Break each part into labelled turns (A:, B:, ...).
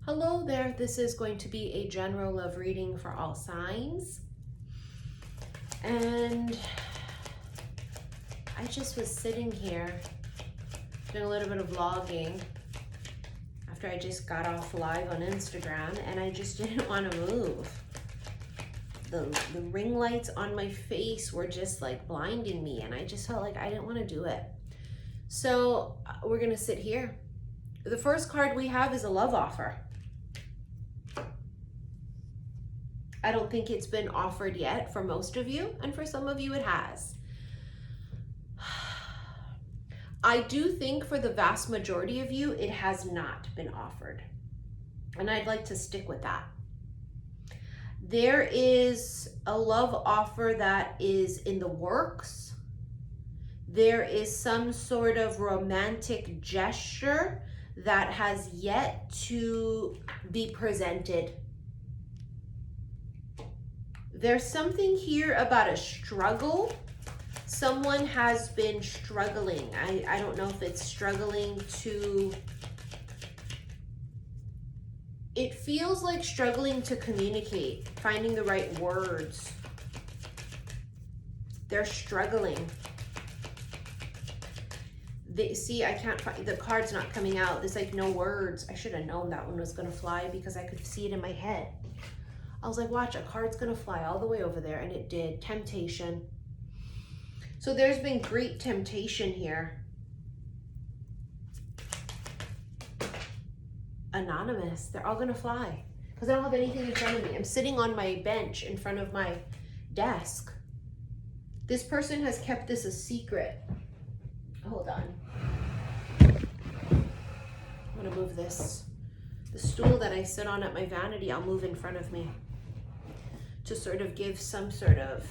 A: Hello there, this is going to be a general love reading for all signs. And I just was sitting here doing a little bit of vlogging after I just got off live on Instagram, and I just didn't want to move. The ring lights on my face were just like blinding me, and I just felt like I didn't want to do it. So we're gonna sit here. The first card we have is a love offer. I don't think it's been offered yet for most of you, and for some of you it has. I do think for the vast majority of you, it has not been offered. And I'd like to stick with that. There is a love offer that is in the works. There is some sort of romantic gesture that has yet to be presented. There's something here about a struggle. Someone has been struggling. I don't know if it's struggling to... It feels like struggling to communicate, finding the right words. They're struggling. See, I can't find, the card's not coming out. There's like no words. I should have known that one was gonna fly because I could see it in my head. I was like, watch, a card's gonna fly all the way over there, and it did. Temptation. So there's been great temptation here. Anonymous. They're all gonna fly because I don't have anything in front of me. I'm sitting on my bench in front of my desk. This person has kept this a secret. Hold on. I'm gonna move this. The stool that I sit on at my vanity, I'll move in front of me to sort of give some sort of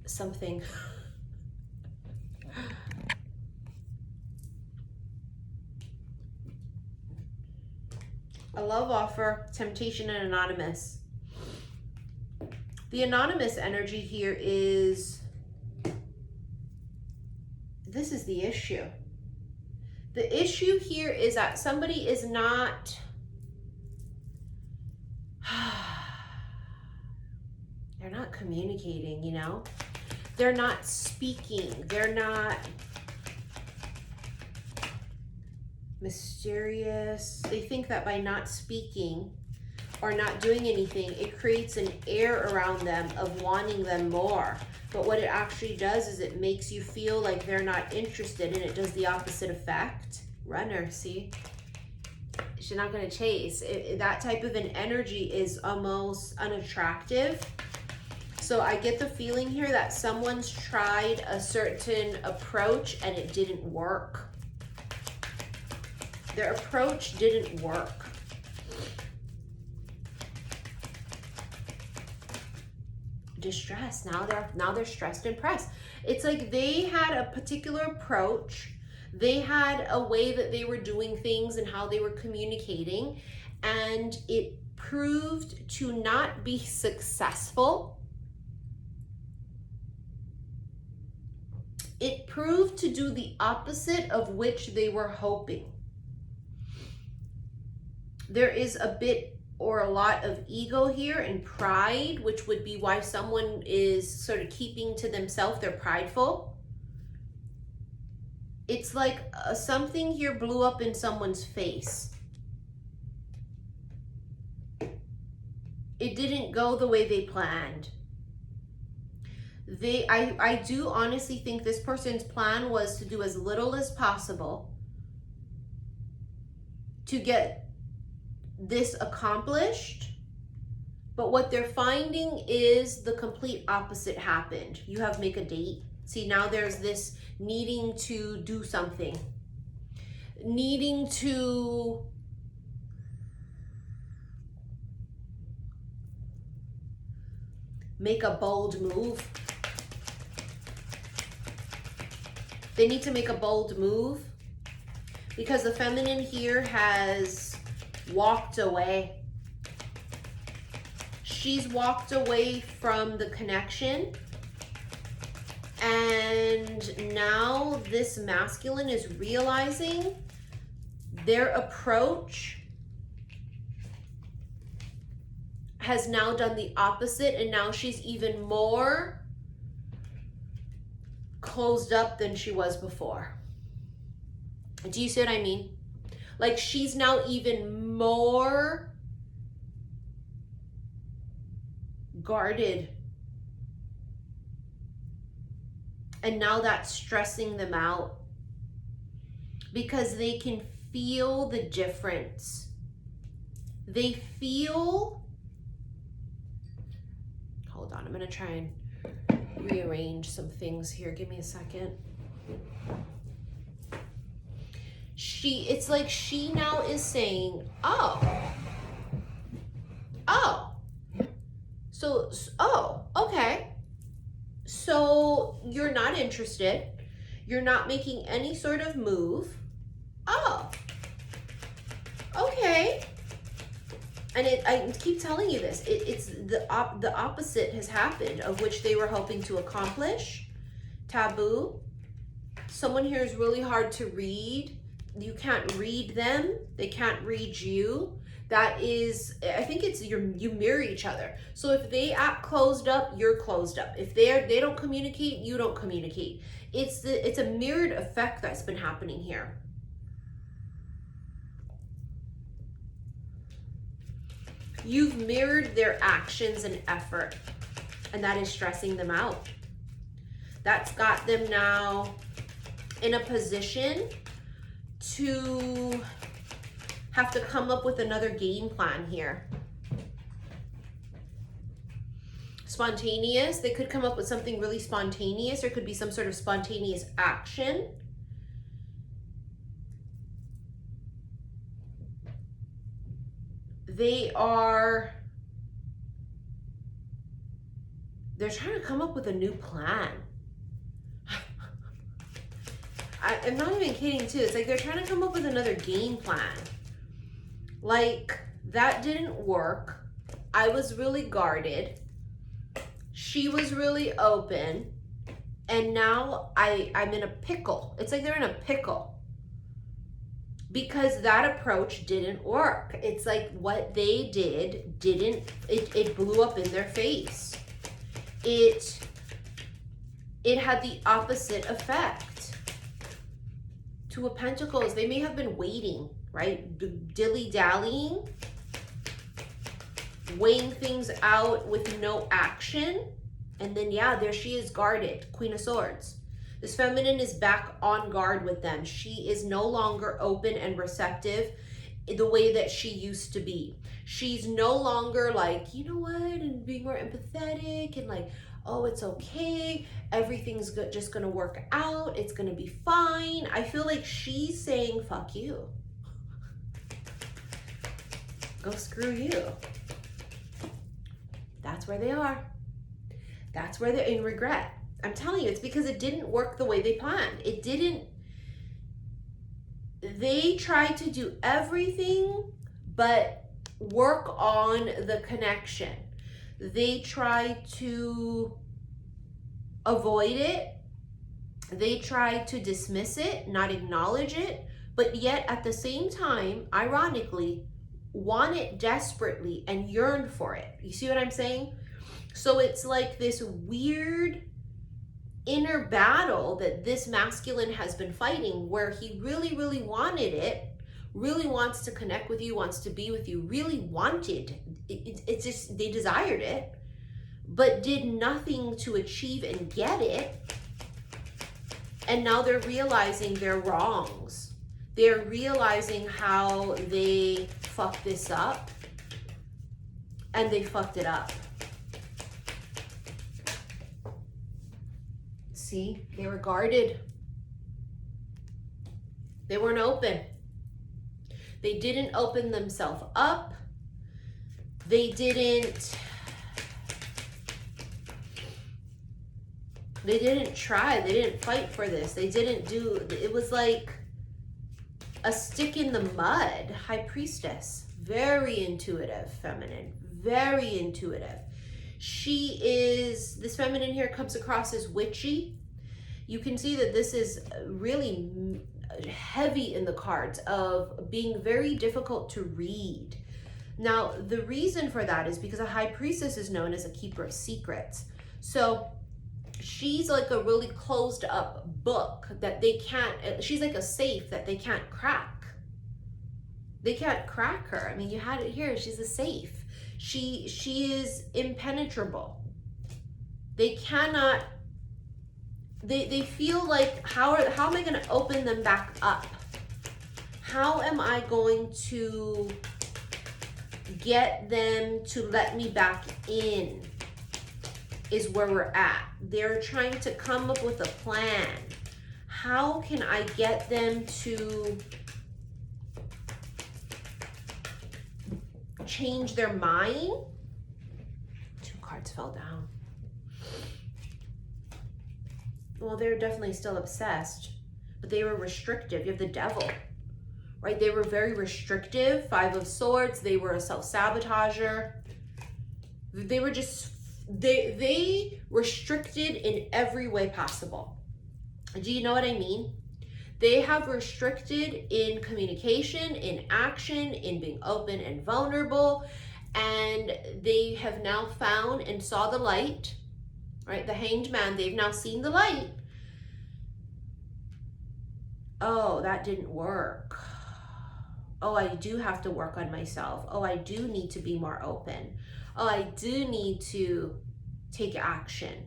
A: something. A love offer, temptation, and anonymous. The anonymous energy here is, this is the issue. The issue here is that somebody is not, they're not communicating, you know? They're not speaking. They're not mysterious. They think that by not speaking or not doing anything, it creates an air around them of wanting them more. But what it actually does is it makes you feel like they're not interested, and it does the opposite effect. Runner, see? She's not going to chase. That type of an energy is almost unattractive. So I get the feeling here that someone's tried a certain approach and it didn't work. Their approach didn't work. Distress. Now they're stressed and pressed. It's like they had a particular approach. They had a way that they were doing things and how they were communicating, and it proved to not be successful. It proved to do the opposite of which they were hoping. There is a bit or a lot of ego here and pride, which would be why someone is sort of keeping to themselves. They're prideful. It's like something here blew up in someone's face. It didn't go the way they planned. I do honestly think this person's plan was to do as little as possible to get this accomplished, but what they're finding is the complete opposite happened. You have make a date. See, now there's this needing to do something, needing to make a bold move. They need to make a bold move because the feminine here has walked away. She's walked away from the connection, and now this masculine is realizing their approach has now done the opposite, and now she's even more closed up than she was before. Do you see what I mean? Like, she's now even more guarded. And now that's stressing them out because they can feel the difference. They feel, hold on, I'm going to try and rearrange some things here. Give me a second. It's like she now is saying, oh, okay. So you're not interested. You're not making any sort of move. Oh, okay. And I keep telling you this. It's the opposite has happened of which they were hoping to accomplish. Taboo. Someone here is really hard to read. You can't read them. They can't read you. That is, I think it's you mirror each other. So if they act closed up, you're closed up. If they don't communicate, you don't communicate. It's a mirrored effect that's been happening here. You've mirrored their actions and effort, and that is stressing them out. That's got them now in a position to have to come up with another game plan here. Spontaneous, they could come up with something really spontaneous. There could be some sort of spontaneous action. They're trying to come up with a new plan. I'm not even kidding too. It's like they're trying to come up with another game plan. Like, that didn't work. I was really guarded. She was really open. And now I'm in a pickle. It's like they're in a pickle. Because that approach didn't work. It's like what they did it blew up in their face. It had the opposite effect. Two of Pentacles, they may have been waiting, right? Dilly-dallying, weighing things out with no action. And then, yeah, there she is, guarded. Queen of Swords. This feminine is back on guard with them. She is no longer open and receptive the way that she used to be. She's no longer like, you know what, and being more empathetic and like, oh, it's okay. Everything's just gonna work out. It's gonna be fine. I feel like she's saying, fuck you. Go screw you. That's where they are. That's where they're in regret. I'm telling you, it's because it didn't work the way they planned. It didn't. They tried to do everything but work on the connection. They tried to avoid it. They tried to dismiss it, not acknowledge it, but yet at the same time, ironically, want it desperately and yearn for it. You see what I'm saying? So it's like this weird inner battle that this masculine has been fighting, where he really, really wanted it, really wants to connect with you, wants to be with you, really wanted it. It's just, they desired it, but did nothing to achieve and get it. And now they're realizing their wrongs. They're realizing how they fucked this up, and they fucked it up. See, they were guarded. They weren't open. They didn't open themselves up. They didn't try. They didn't fight for this. They didn't do, it was like a stick in the mud. High Priestess, very intuitive feminine, very intuitive. She is, this feminine here comes across as witchy. You can see that this is really, heavy in the cards of being very difficult to read. Now, the reason for that is because a high priestess is known as a keeper of secrets. So she's like a really closed up book that they can't, she's like a safe that they can't crack. They can't crack her. I mean, you had it here. She's a safe. She is impenetrable. They cannot, they feel like, how am I going to open them back up? How am I going to get them to let me back in, is where we're at. They're trying to come up with a plan. How can I get them to change their mind? 2 cards fell down. Well, they're definitely still obsessed, but they were restrictive. You have the devil, right? They were very restrictive. 5 of Swords. They were a self-sabotager. They were just, they restricted in every way possible. Do you know what I mean? They have restricted in communication, in action, in being open and vulnerable. And they have now found and saw the light, right? The Hanged Man, they've now seen the light. Oh, that didn't work. Oh, I do have to work on myself. Oh, I do need to be more open. Oh, I do need to take action.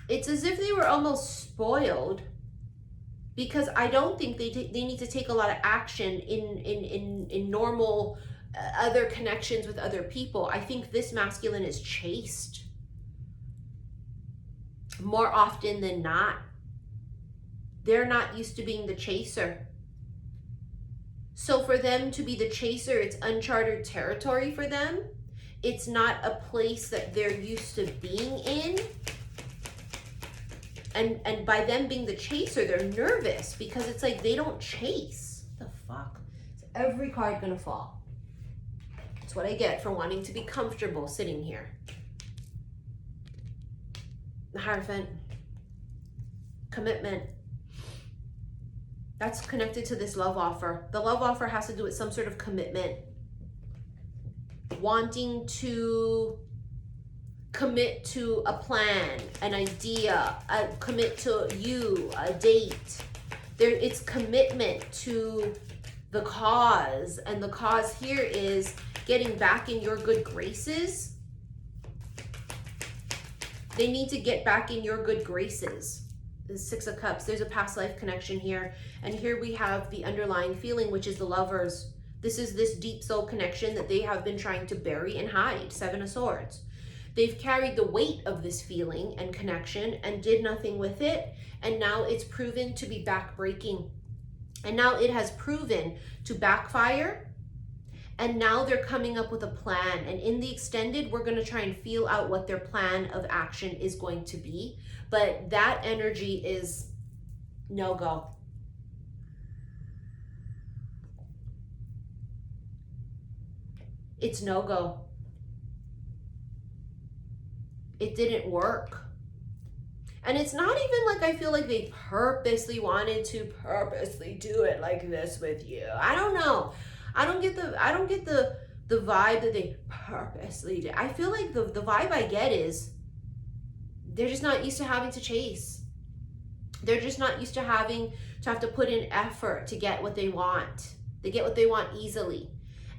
A: It's as if they were almost spoiled, because I don't think they need to take a lot of action in normal other connections with other people. I think this masculine is chased more often than not. They're not used to being the chaser. So for them to be the chaser, it's uncharted territory for them. It's not a place that they're used to being in. And by them being the chaser, they're nervous because it's like they don't chase. What the fuck? Is every card gonna fall? That's what I get for wanting to be comfortable sitting here. The Hierophant. Commitment. That's connected to this love offer. The love offer has to do with some sort of commitment. Wanting to commit to a plan, an idea, commit to you, a date. It's commitment to the cause. And the cause here is getting back in your good graces. They need to get back in your good graces. The 6 of Cups, there's a past life connection here. And here we have the underlying feeling, which is the Lovers. This is this deep soul connection that they have been trying to bury and hide. 7 of Swords. They've carried the weight of this feeling and connection and did nothing with it. And now it's proven to be backbreaking. And now it has proven to backfire. And now they're coming up with a plan. And in the extended, we're going to try and feel out what their plan of action is going to be. But that energy is no go. It's no go. It didn't work. And it's not even like I feel like they purposely wanted to purposely do it like this with you. I don't know. I don't get the vibe that they purposely did. I feel like the vibe I get is they're just not used to having to chase. They're just not used to having to have to put in effort to get what they want. They get what they want easily.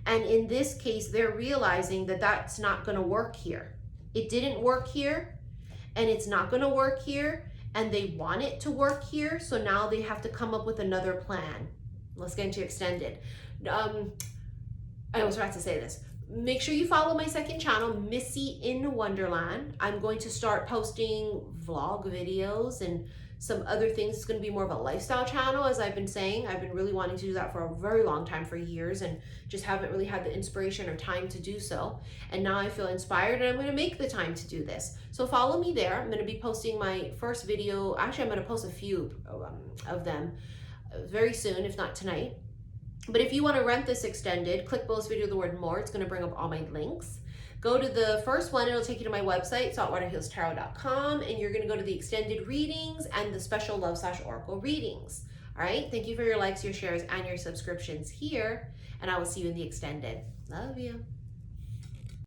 A: And in this case, they're realizing that that's not going to work here. It didn't work here, and it's not going to work here, and they want it to work here. So now they have to come up with another plan. Let's get into extended. I was about to say this. Make sure you follow my second channel, Missy in Wonderland. I'm going to start posting vlog videos and some other things. It's going to be more of a lifestyle channel, as I've been saying. I've been really wanting to do that for a very long time, for years, and just haven't really had the inspiration or time to do so. And now I feel inspired, and I'm going to make the time to do this. So follow me there. I'm going to be posting my first video. Actually, I'm going to post a few of them very soon, if not tonight. But if you want to rent this extended, click below this video the word more. It's going to bring up all my links. Go to the first one. It'll take you to my website, saltwaterhealstarot.com, and you're going to go to the extended readings and the special love / oracle readings. All right, thank you for your likes, your shares, and your subscriptions here, and I will see you in the extended. Love you.